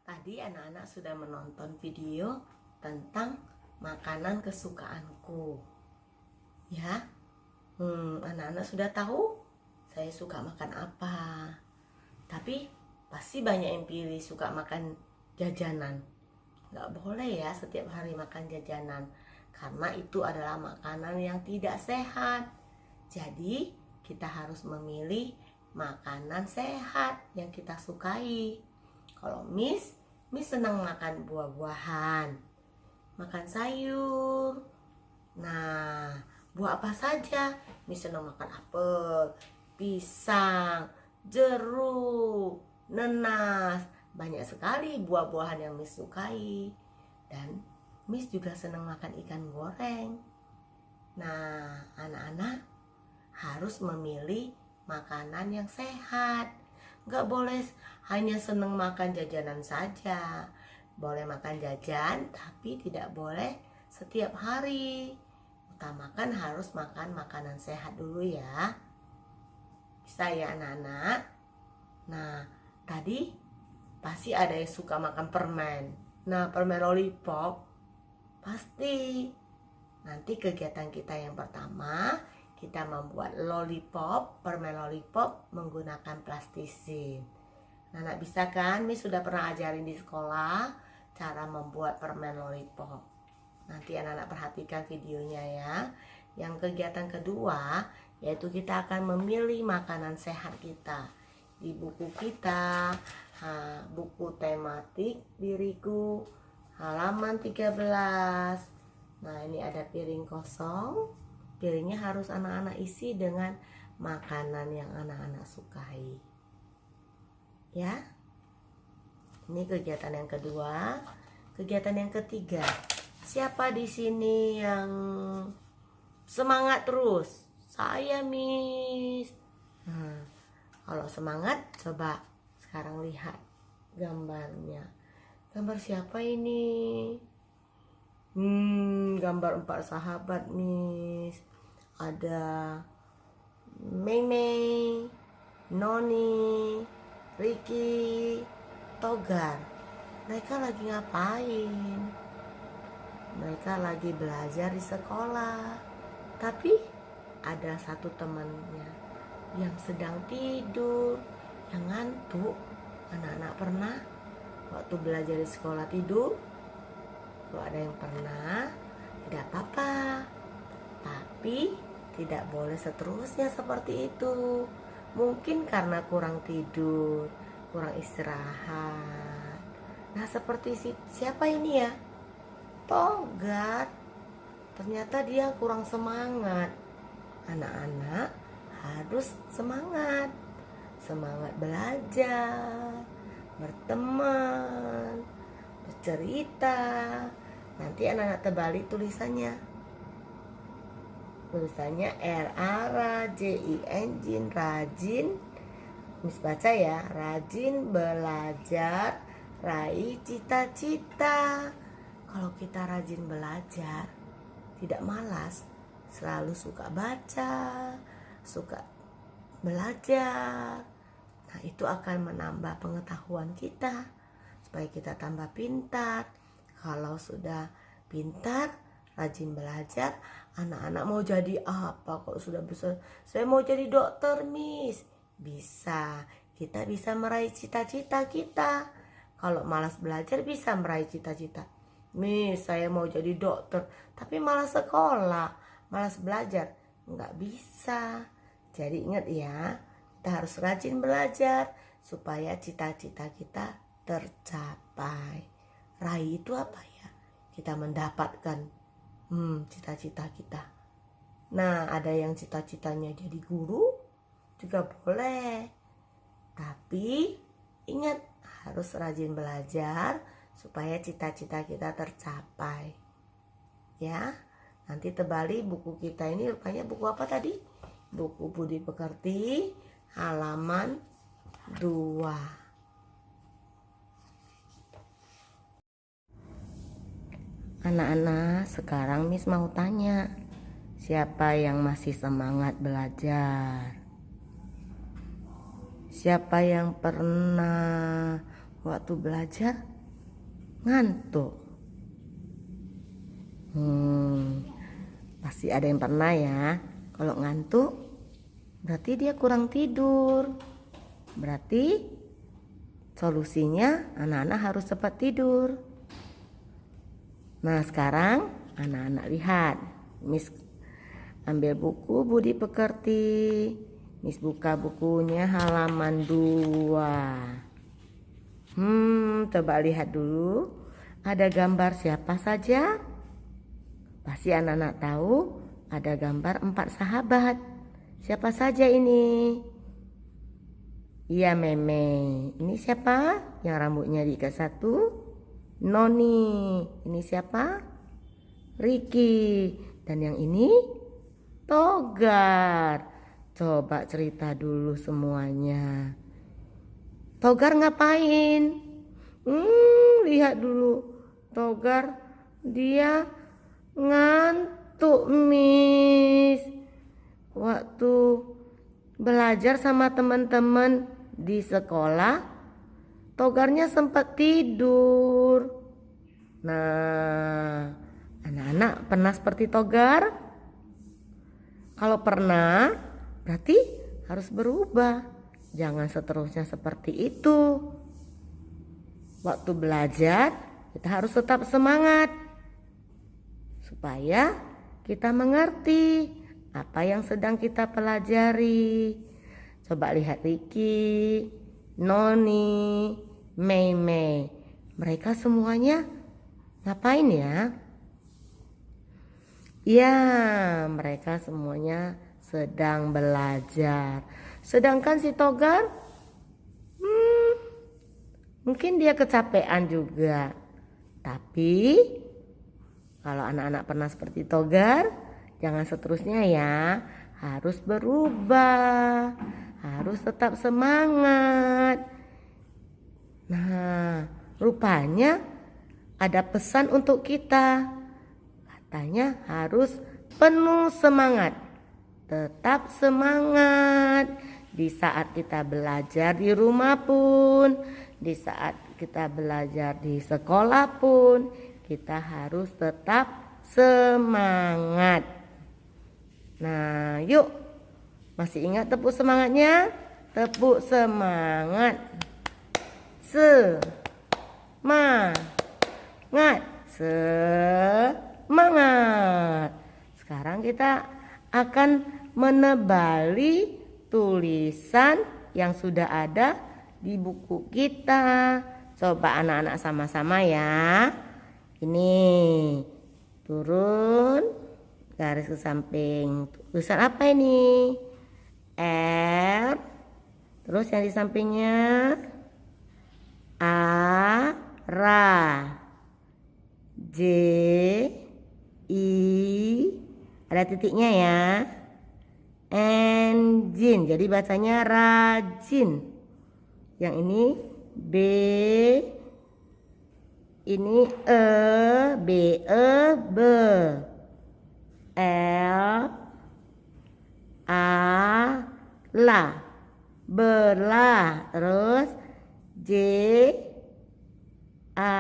Tadi anak-anak sudah menonton video tentang makanan kesukaanku. Ya, anak-anak sudah tahu saya suka makan apa. Tapi pasti banyak yang pilih suka makan jajanan. Nggak boleh ya setiap hari makan jajanan, karena itu adalah makanan yang tidak sehat. Jadi kita harus memilih makanan sehat yang kita sukai. Kalau Miss senang makan buah-buahan, makan sayur. Nah, buah apa saja? Miss senang makan apel, pisang, jeruk, nanas. Banyak sekali buah-buahan yang Miss sukai. Dan Miss juga senang makan ikan goreng. Nah, anak-anak harus memilih makanan yang sehat. Nggak boleh hanya seneng makan jajanan saja. Boleh makan jajan, tapi tidak boleh setiap hari. Utamakan harus makan makanan sehat dulu ya. Bisa ya anak-anak? Nah, tadi pasti ada yang suka makan permen. Nah, permen lollipop pasti. Nanti kegiatan kita yang pertama, kita membuat permen lollipop menggunakan plastisin. Anak bisa kan? Miss sudah pernah ajarin di sekolah cara membuat permen lollipop. Nanti anak-anak perhatikan videonya ya. Yang kegiatan kedua, yaitu kita akan memilih makanan sehat kita. Di buku kita, buku tematik diriku, halaman 13. Nah, ini ada piring kosong. Piringnya harus anak-anak isi dengan makanan yang anak-anak sukai. Ya. Ini kegiatan yang kedua. Kegiatan yang ketiga. Siapa di sini yang semangat terus? Saya, Miss. Nah, kalau semangat, coba sekarang lihat gambarnya. Gambar siapa ini? Gambar 4 sahabat, Miss. Ada Mei, Noni, Ricky, Togar. Mereka lagi ngapain? Mereka lagi belajar di sekolah. Tapi ada satu temannya yang sedang tidur, yang ngantuk. Anak-anak pernah waktu belajar di sekolah tidur? Kalau ada yang pernah, tidak apa-apa. Tapi tidak boleh seterusnya seperti itu. Mungkin karena kurang tidur, kurang istirahat. Nah, seperti siapa ini ya? Togat. Ternyata dia kurang semangat. Anak-anak harus semangat. Semangat belajar, berteman, bercerita. Nanti anak-anak terbalik tulisannya. Tulisannya RAJIN, rajin. Miss baca ya, rajin belajar, raih cita-cita. Kalau kita rajin belajar, tidak malas, selalu suka baca, suka belajar. Nah, itu akan menambah pengetahuan kita supaya kita tambah pintar. Kalau sudah pintar, rajin belajar, anak-anak mau jadi apa kalau sudah besar? Saya mau jadi dokter, Miss. Bisa. Kita bisa meraih cita-cita kita. Kalau malas belajar bisa meraih cita-cita. Miss, saya mau jadi dokter, tapi malas sekolah, malas belajar. Nggak bisa. Jadi ingat ya, kita harus rajin belajar supaya cita-cita kita tercapai. Raih itu apa ya? Kita mendapatkan cita-cita kita. Nah, ada yang cita-citanya jadi guru juga boleh. Tapi ingat, harus rajin belajar supaya cita-cita kita tercapai. Ya. Nanti tebali buku kita ini, rupanya buku apa tadi? Buku Budi Pekerti halaman 2. Anak-anak, sekarang Miss mau tanya, siapa yang masih semangat belajar? Siapa yang pernah waktu belajar ngantuk? Pasti ada yang pernah ya. Kalau ngantuk berarti dia kurang tidur. Berarti solusinya anak-anak harus cepat tidur. Nah, sekarang anak-anak lihat. Miss ambil buku Budi Pekerti. Miss buka bukunya halaman 2. Coba lihat dulu. Ada gambar siapa saja? Pasti anak-anak tahu ada gambar 4 sahabat. Siapa saja ini? Iya, Meme. Ini siapa? Yang rambutnya diikat 1? Noni. Ini siapa? Ricky. Dan yang ini Togar. Coba cerita dulu semuanya. Togar ngapain? Lihat dulu. Togar dia ngantuk, Miss. Waktu belajar sama teman-teman di sekolah, Togarnya sempat tidur. Nah, anak-anak pernah seperti Togar? Kalau pernah, berarti harus berubah. Jangan seterusnya seperti itu. Waktu belajar, kita harus tetap semangat. Supaya kita mengerti apa yang sedang kita pelajari. Coba lihat Ricky, Noni, Mei. Mereka semuanya ngapain ya? Ya, mereka semuanya sedang belajar. Sedangkan si Togar, mungkin dia kecapean juga. Tapi kalau anak-anak pernah seperti Togar, jangan seterusnya ya. Harus berubah. Harus tetap semangat. Nah, rupanya ada pesan untuk kita. Katanya harus penuh semangat. Tetap semangat. Di saat kita belajar di rumah pun, di saat kita belajar di sekolah pun, kita harus tetap semangat. Nah, yuk. Masih ingat tepuk semangatnya? Tepuk semangat. Semangat. Sekarang kita akan menebali tulisan yang sudah ada di buku kita. Coba anak-anak sama-sama ya. Ini turun garis ke samping. Tulisan apa ini? R. Terus yang di sampingnya A, Ra. J, I, ada titiknya ya. Engine, jadi bacanya rajin. Yang ini B, ini E, B, E, B. L, A, La, belah. Terus J, A,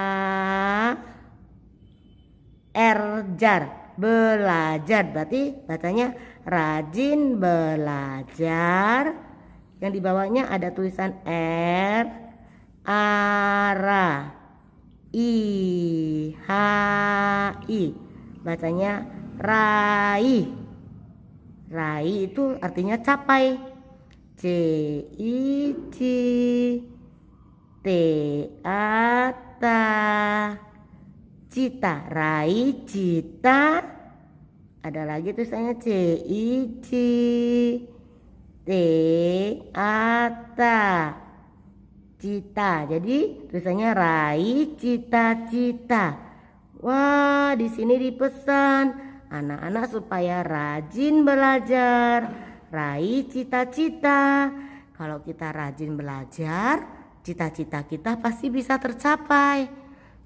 R, jar, belajar. Berarti bacanya rajin belajar. Yang di bawahnya ada tulisan R, ara, I, H, I. Bacanya raih. Raih itu artinya capai. C, I, C, T, A, ta. Cita, raih cita. Ada lagi tulisannya C, I, C, T, A, ta. Cita. Jadi tulisannya raih cita-cita. Wah, di sini dipesan anak-anak supaya rajin belajar, raih cita-cita. Kalau kita rajin belajar, cita-cita kita pasti bisa tercapai.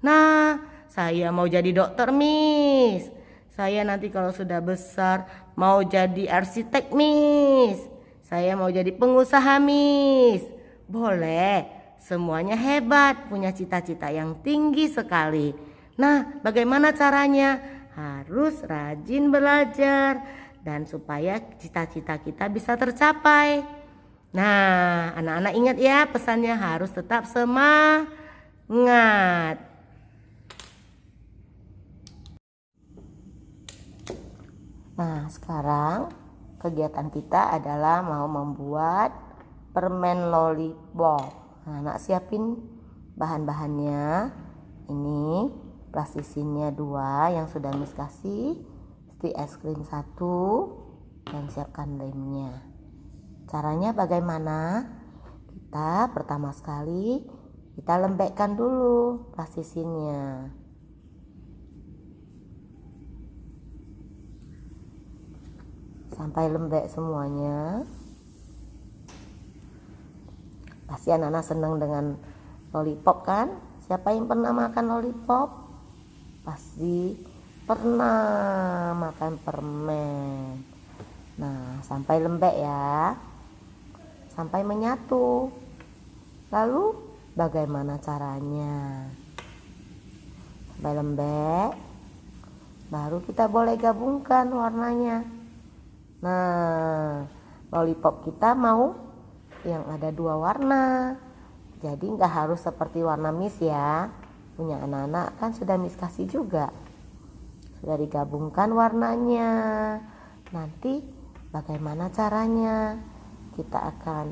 Nah, saya mau jadi dokter, Miss. Saya nanti kalau sudah besar mau jadi arsitek, Miss. Saya mau jadi pengusaha, Miss. Boleh. semuanya hebat, punya cita-cita yang tinggi sekali. Nah, bagaimana caranya? Harus rajin belajar dan supaya cita-cita kita bisa tercapai. Nah, anak-anak ingat ya, pesannya harus tetap semangat. Nah, sekarang kegiatan kita adalah mau membuat permen lollipop. Nah, anak siapin bahan-bahannya. Ini plastisinnya 2 yang sudah Miss kasih, stik es krim 1, dan siapkan lemnya. Caranya bagaimana? Kita pertama sekali kita lembekkan dulu plastisinnya. Sampai lembek semuanya. Pasti anak-anak senang dengan lollipop kan? Siapa yang pernah makan lollipop? Pasti pernah makan permen. Nah, sampai lembek ya. Sampai menyatu. Lalu bagaimana caranya? Sampai lembek. Baru kita boleh gabungkan warnanya. Nah, lollipop kita mau yang ada 2 warna. Jadi nggak harus seperti warna Miss ya. Punya anak-anak kan sudah Miss kasih juga. Sudah digabungkan warnanya. Nanti bagaimana caranya? Kita akan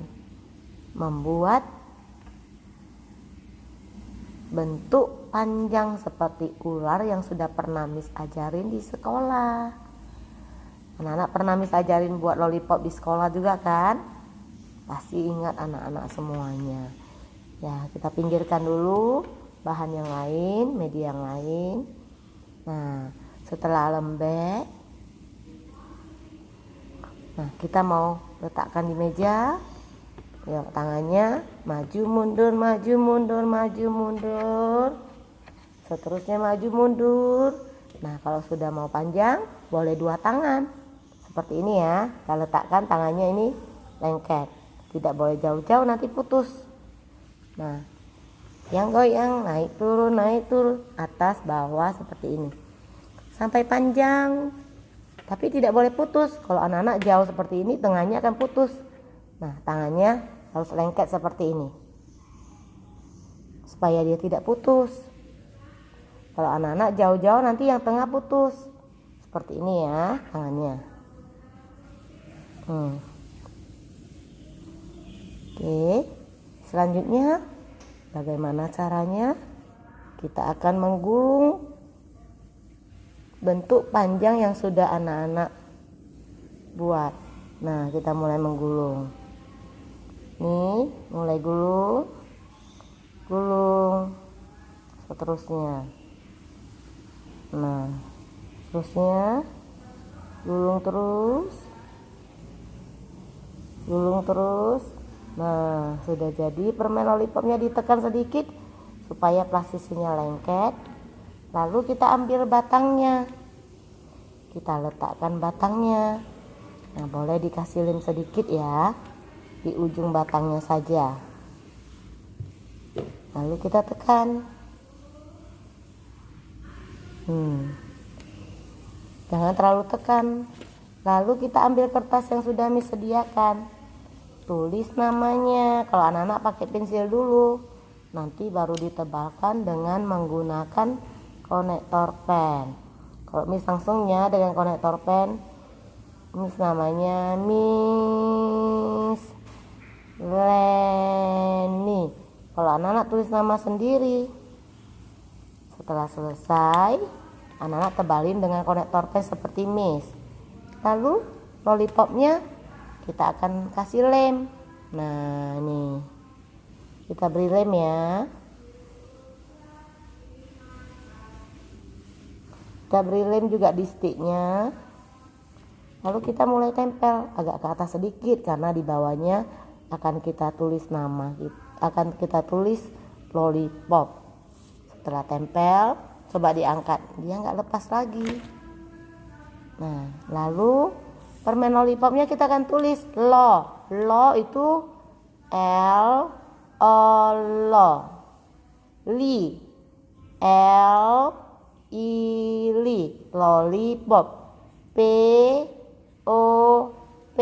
membuat bentuk panjang seperti ular yang sudah pernah Miss ajarin di sekolah. Anak-anak pernah Miss ajarin buat lollipop di sekolah juga kan? Pasti ingat anak-anak semuanya. Ya, kita pinggirkan dulu bahan yang lain, media yang lain. Nah, setelah lembek, nah kita mau letakkan di meja. Ya, tangannya maju mundur, maju mundur, maju mundur. Seterusnya maju mundur. Nah, kalau sudah mau panjang, boleh 2 tangan. Seperti ini ya. Kita letakkan tangannya ini lengket. Tidak boleh jauh-jauh, nanti putus. Nah, yang goyang naik turun, atas bawah seperti ini. Sampai panjang. Tapi tidak boleh putus. Kalau anak-anak jauh seperti ini, tengahnya akan putus. Nah, tangannya harus lengket seperti ini. Supaya dia tidak putus. Kalau anak-anak jauh-jauh nanti yang tengah putus. Seperti ini ya tangannya. Oke. Selanjutnya bagaimana caranya? Kita akan menggulung bentuk panjang yang sudah anak-anak buat. Nah, kita mulai menggulung. Nih, mulai gulung. Seterusnya. Nah, terusnya gulung terus. Nah, sudah jadi permen lollipopnya. Ditekan sedikit supaya plastisinnya lengket. Lalu kita ambil batangnya. Kita letakkan batangnya. Nah, boleh dikasih lem sedikit ya. Di ujung batangnya saja. Lalu kita tekan. Jangan terlalu tekan. Lalu kita ambil kertas yang sudah Miss sediakan. Tulis namanya. Kalau anak-anak pakai pensil dulu. Nanti baru ditebalkan dengan menggunakan konektor pen. Kalau Miss langsungnya dengan konektor pen, Miss namanya Miss Leni. Kalau anak-anak tulis nama sendiri. Setelah selesai, anak-anak tebalin dengan konektor pen seperti Miss. Lalu lollipopnya kita akan kasih lem. Nah, nih kita beri lem ya. Kita beri lem juga di stiknya. Lalu kita mulai tempel agak ke atas sedikit karena di bawahnya akan kita tulis nama. Akan kita tulis lollipop. Setelah tempel, coba diangkat. Dia nggak lepas lagi. Nah, lalu permen lollipopnya kita akan tulis lo itu L olo, li, l, i, li, lollipop, p, o, p,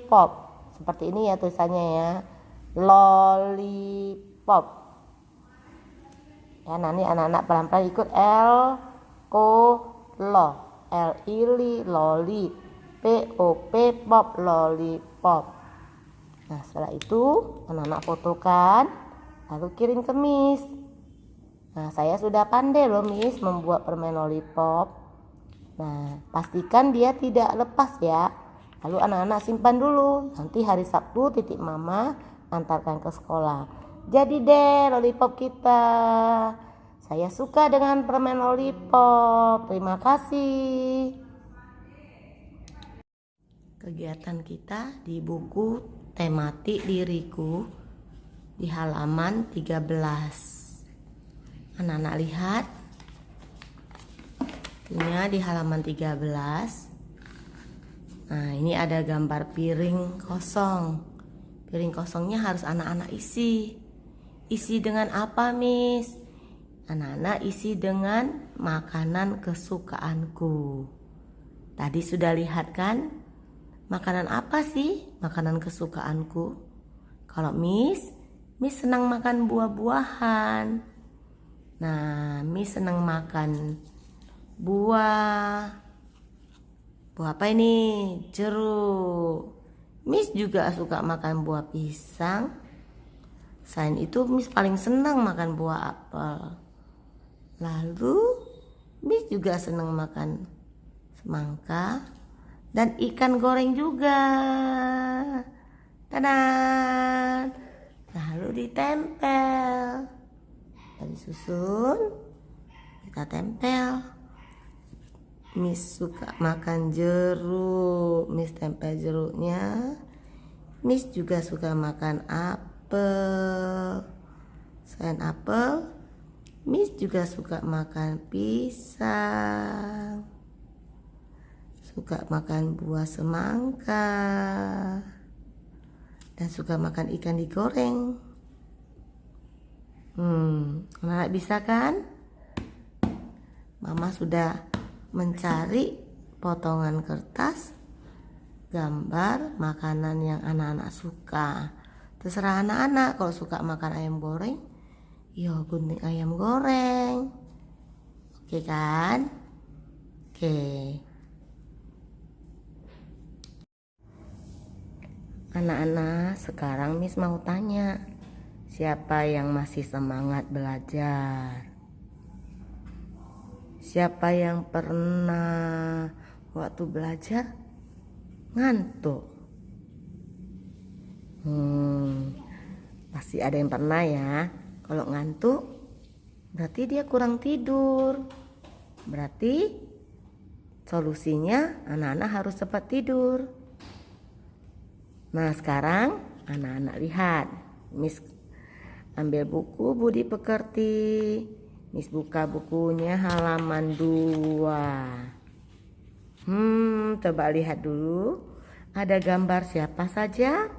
pop. Seperti ini ya tulisannya ya, lollipop. Ya, nanti anak-anak pelan-pelan ikut L, O, lo, L, I, li, loli, P, O, P, pop, lollipop. Nah, setelah itu anak-anak fotokan, lalu kirim ke Miss. Nah, saya sudah pandai loh Miss membuat permen lollipop. Nah, pastikan dia tidak lepas ya. Lalu anak-anak simpan dulu. Nanti hari Sabtu titip mama antarkan ke sekolah. Jadi deh lollipop kita. Saya suka dengan permen lollipop. Terima kasih. Kegiatan kita di buku tematik diriku di halaman 13. Anak-anak lihat, ini di halaman 13. Nah, ini ada gambar piring kosong. Piring kosongnya harus anak-anak isi. Isi dengan apa, Miss? Anak-anak isi dengan makanan kesukaanku. Tadi sudah lihat kan? Makanan apa sih makanan kesukaanku? Kalau Miss senang makan buah-buahan. Nah, Miss senang makan buah. Buah apa ini? Jeruk. Miss juga suka makan buah pisang. Selain itu, Miss paling senang makan buah apel. Lalu, Miss juga senang makan semangka dan ikan goreng juga. Tada! Lalu ditempel. Disusun, kita tempel. Miss suka makan jeruk, Miss tempel jeruknya. Miss juga suka makan apel. Selain apel, Miss juga suka makan pisang, suka makan buah semangka, dan suka makan ikan digoreng. Anak bisa kan? Mama sudah mencari potongan kertas gambar makanan yang anak-anak suka. Terserah anak-anak, kalau suka makan ayam goreng, ya gunting ayam goreng. Oke kan? Oke. Anak-anak, sekarang Miss mau tanya, siapa yang masih semangat belajar? Siapa yang pernah waktu belajar ngantuk? Pasti ada yang pernah ya. Kalau ngantuk berarti dia kurang tidur. Berarti solusinya anak-anak harus cepat tidur. Nah, sekarang anak-anak lihat, Miss ambil buku Budi Pekerti. Miss buka bukunya halaman 2. Coba lihat dulu. Ada gambar siapa saja?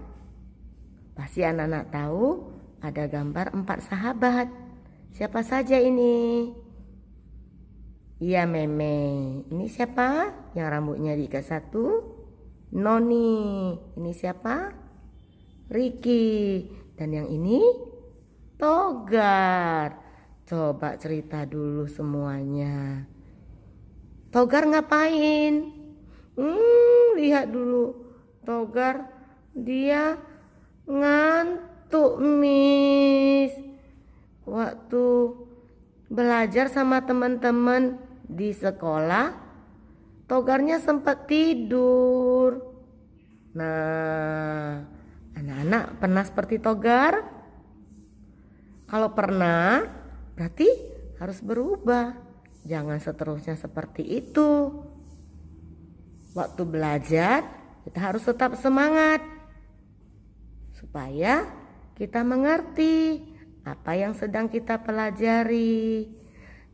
Pasti anak-anak tahu ada gambar 4 sahabat. Siapa saja ini? Iya, Meme. Ini siapa? Yang rambutnya diikat satu? Noni. Ini siapa? Ricky. Dan yang ini? Togar. Coba cerita dulu semuanya. Togar ngapain? Lihat dulu. Togar dia ngantuk, Miss. Waktu belajar sama teman-teman di sekolah, Togarnya sempat tidur. Nah, anak-anak pernah seperti Togar? Kalau pernah, berarti harus berubah. Jangan seterusnya seperti itu. Waktu belajar, kita harus tetap semangat. Supaya kita mengerti apa yang sedang kita pelajari.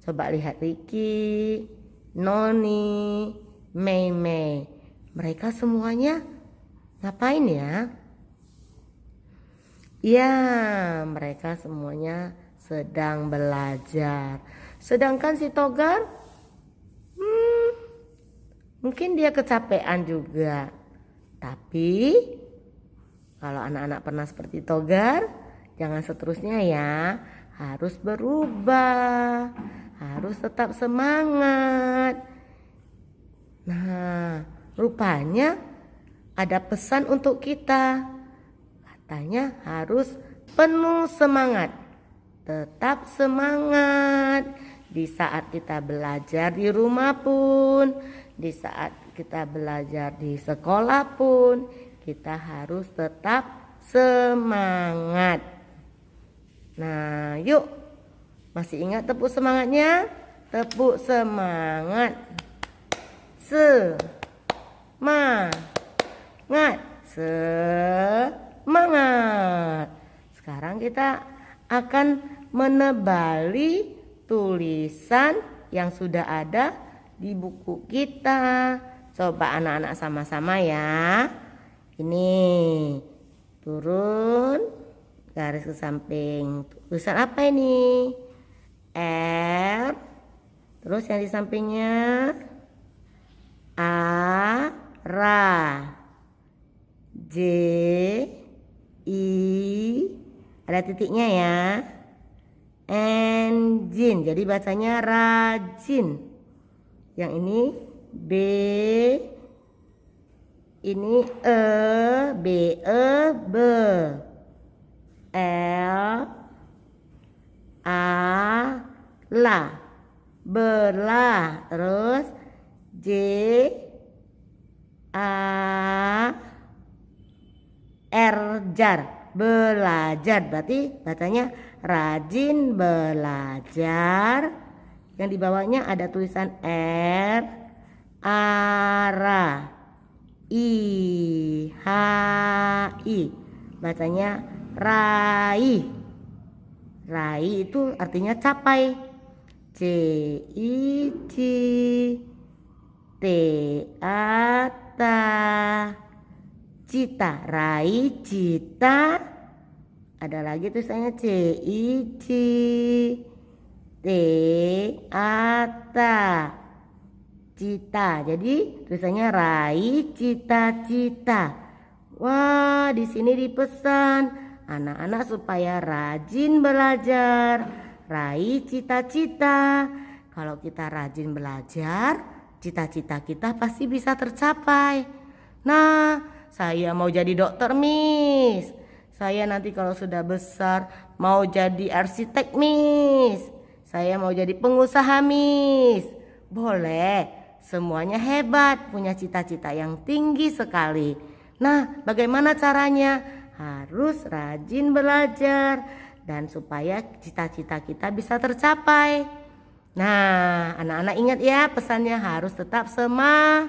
Coba lihat Ricky, Noni, Mei. Mereka semuanya ngapain ya? Ya, mereka semuanya sedang belajar. Sedangkan si Togar, mungkin dia kecapean juga. Tapi kalau anak-anak pernah seperti Togar, jangan seterusnya ya. Harus berubah, harus tetap semangat. Nah, rupanya ada pesan untuk kita. Katanya harus penuh semangat. Tetap semangat di saat kita belajar di rumah pun, di saat kita belajar di sekolah pun, kita harus tetap semangat. Nah, yuk. Masih ingat tepuk semangatnya? Tepuk semangat. Semangat. Semangat. Sekarang kita akan menebali tulisan yang sudah ada di buku kita. Coba anak-anak sama-sama ya. Ini turun garis ke samping. Tulisan apa ini? R. Terus yang di sampingnya A, ra. J, I, ada titiknya ya. Engine, jadi bacanya rajin. Yang ini B, ini E, B, E, B. L, A, la, belah. Terus J, A, R, jar, belajar. Berarti bacanya rajin belajar. Yang di bawahnya ada tulisan R, ara, I, H, I. Bacanya raih. Raih itu artinya capai. C, I, C, T, A, ta. Cita, raih cita. Ada lagi tulisannya C, I, C, T, A, ta. Cita. Jadi tulisannya raih cita-cita. Wah, di sini dipesan anak-anak supaya rajin belajar, raih cita-cita. Kalau kita rajin belajar, cita-cita kita pasti bisa tercapai. Nah, saya mau jadi dokter, Miss. Saya nanti kalau sudah besar mau jadi arsitek, Miss. Saya mau jadi pengusaha, Miss. Boleh, semuanya hebat, punya cita-cita yang tinggi sekali. Nah, bagaimana caranya? Harus rajin belajar dan supaya cita-cita kita bisa tercapai. Nah, anak-anak ingat ya, pesannya harus tetap semangat.